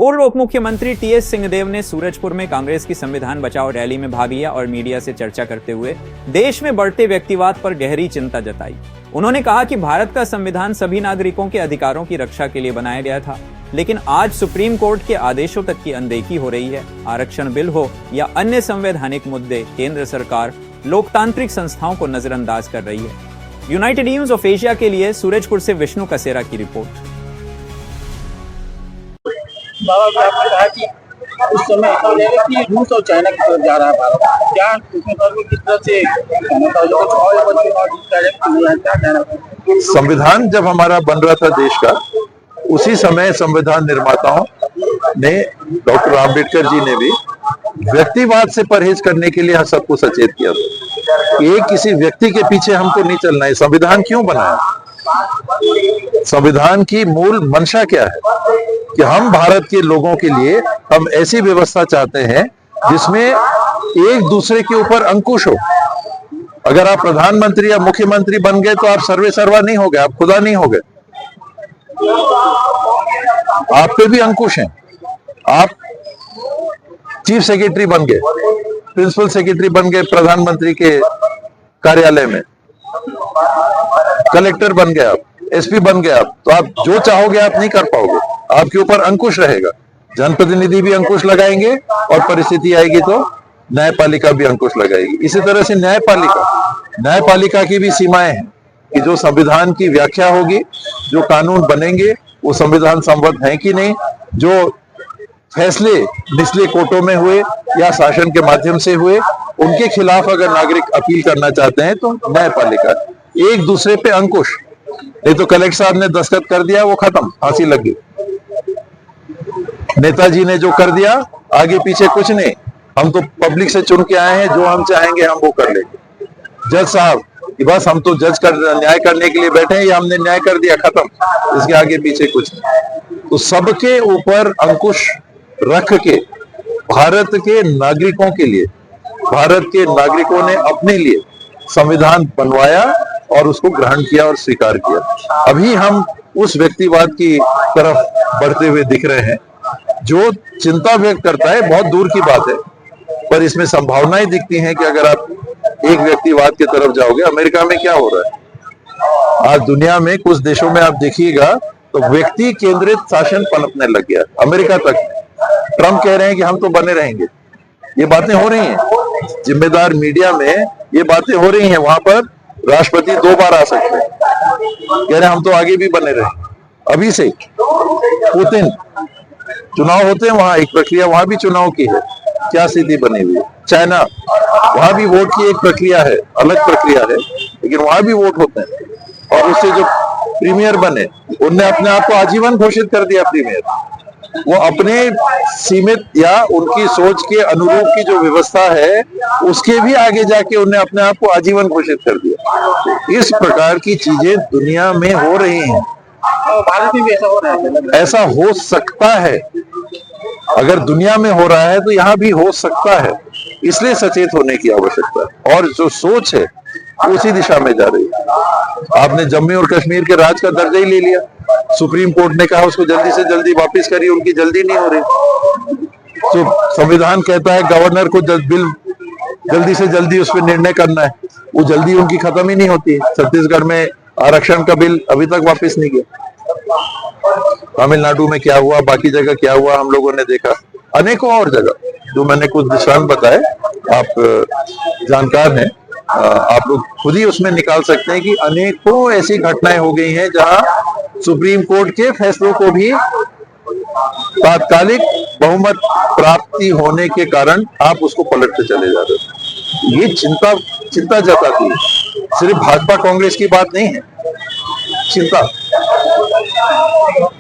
पूर्व उप मुख्यमंत्री टीएस सिंहदेव ने सूरजपुर में कांग्रेस की संविधान बचाओ रैली में भाग लिया और मीडिया से चर्चा करते हुए देश में बढ़ते व्यक्तिवाद पर गहरी चिंता जताई। उन्होंने कहा कि भारत का संविधान सभी नागरिकों के अधिकारों की रक्षा के लिए बनाया गया था, लेकिन आज सुप्रीम कोर्ट के आदेशों तक की अनदेखी हो रही है। आरक्षण बिल हो या अन्य संवैधानिक मुद्दे, केंद्र सरकार लोकतांत्रिक संस्थाओं को नजरअंदाज कर रही है। यूनाइटेड न्यूज ऑफ एशिया के लिए सूरजपुर से विष्णु कसेरा की रिपोर्ट। बाबा आपने कहा कि उस समय कि रूस और चाइना की तरफ जा रहा है भारत, क्या उसमें किस तरह से संविधान जब हमारा बन रहा था देश का, उसी समय संविधान निर्माताओं ने, डॉक्टर आम्बेडकर जी ने भी व्यक्तिवाद से परहेज करने के लिए सबको सचेत किया था। एक किसी व्यक्ति के पीछे हमको नहीं चलना है। संविधान क्यों बनाया? संविधान की मूल मंशा क्या है कि हम भारत के लोगों के लिए हम ऐसी व्यवस्था चाहते हैं जिसमें एक दूसरे के ऊपर अंकुश हो। अगर आप प्रधानमंत्री या मुख्यमंत्री बन गए तो आप सर्वे सर्वा नहीं हो गए, आप खुदा नहीं हो गए, आप पे भी अंकुश हैं। आप चीफ सेक्रेटरी बन गए, प्रिंसिपल सेक्रेटरी बन गए प्रधानमंत्री के कार्यालय में, कलेक्टर बन गए आप, एसपी बन गए आप, तो आप जो चाहोगे आप नहीं कर पाओगे, आपके ऊपर अंकुश रहेगा। जनप्रतिनिधि भी अंकुश लगाएंगे और परिस्थिति आएगी तो न्यायपालिका भी अंकुश लगाएगी। इसी तरह से न्यायपालिका की भी सीमाएं हैं कि जो संविधान की व्याख्या होगी, जो कानून बनेंगे वो संविधान सम्मत है कि नहीं, जो फैसले निचले कोर्टों में हुए या शासन के माध्यम से हुए, उनके खिलाफ अगर नागरिक अपील करना चाहते हैं तो न्यायपालिका। एक दूसरे पे अंकुश, नहीं तो कलेक्टर साहब ने दस्तखत कर दिया, वो खत्म, फांसी लग गई। नेताजी ने जो कर दिया, आगे पीछे कुछ नहीं, हम तो पब्लिक से चुन के आए हैं, जो हम चाहेंगे हम वो कर लेंगे। जज साहब कि बस हम तो न्याय करने के लिए बैठे हैं, या हमने न्याय कर दिया, खत्म, इसके आगे पीछे कुछ नहीं। तो सबके ऊपर अंकुश रख के भारत के नागरिकों के लिए, भारत के नागरिकों ने अपने लिए संविधान बनवाया और उसको ग्रहण किया और स्वीकार किया। अभी हम उस व्यक्तिवाद की तरफ बढ़ते हुए दिख रहे हैं जो चिंता व्यक्त करता है। बहुत दूर की बात है, पर इसमें संभावनाएं दिखती हैं कि अगर आप एक व्यक्तिवाद की तरफ जाओगे। अमेरिका में क्या हो रहा है आज, दुनिया में कुछ देशों में आप देखिएगा तो व्यक्ति केंद्रित शासन पनपने लग गया। अमेरिका तक ट्रम्प कह रहे हैं कि हम तो बने रहेंगे, ये बातें हो रही हैं। जिम्मेदार मीडिया में ये बातें हो रही हैं। वहां पर राष्ट्रपति 2 बार आ सकते हैं, कह रहे हैं हम तो आगे भी बने रहेंगे। अभी से पुतिन, चुनाव होते हैं वहां, एक प्रक्रिया वहां भी चुनाव की है, क्या स्थिति बनी हुई है। चाइना, वहां भी वोट की एक प्रक्रिया है, अलग प्रक्रिया है, लेकिन वहां भी वोट होते हैं। और उससे जो प्रीमियर बने, उनने अपने आप को आजीवन घोषित कर दिया प्रीमियर। वो अपने सीमित या उनकी सोच के अनुरूप की जो व्यवस्था है, उसके भी आगे जाके उन्हें अपने आप को आजीवन घोषित कर दिया। तो इस प्रकार की चीजें दुनिया में हो रही हैं। भारत में भी ऐसा हो रहा है? ऐसा हो सकता है, अगर दुनिया में हो रहा है तो यहाँ भी हो सकता है, इसलिए सचेत होने की आवश्यकता है। और जो सोच है उसी दिशा में जा रही है। आपने जम्मू और कश्मीर के राज्य का दर्जा ही ले लिया, सुप्रीम कोर्ट ने कहा उसको जल्दी से जल्दी वापस करिए, उनकी जल्दी नहीं हो रही। तो संविधान कहता है गवर्नर को बिल जल्दी से जल्दी उस पर निर्णय करना है, वो जल्दी उनकी खत्म ही नहीं होती। छत्तीसगढ़ में आरक्षण का बिल अभी तक वापस नहीं गया। तमिलनाडु में क्या हुआ, बाकी जगह क्या हुआ, हम लोगों ने देखा। अनेकों और जगह जो मैंने कुछ दृष्टांत बताए, आप जानकार हैं, आप लोग खुद ही उसमें निकाल सकते हैं कि अनेकों ऐसी घटनाएं हो गई हैं जहां सुप्रीम कोर्ट के फैसलों को भी तात्कालिक बहुमत प्राप्ति होने के कारण आप उसको पलटते चले जा रहे हो। ये चिंता जताती है। सिर्फ भाजपा कांग्रेस की बात नहीं है, चिंता।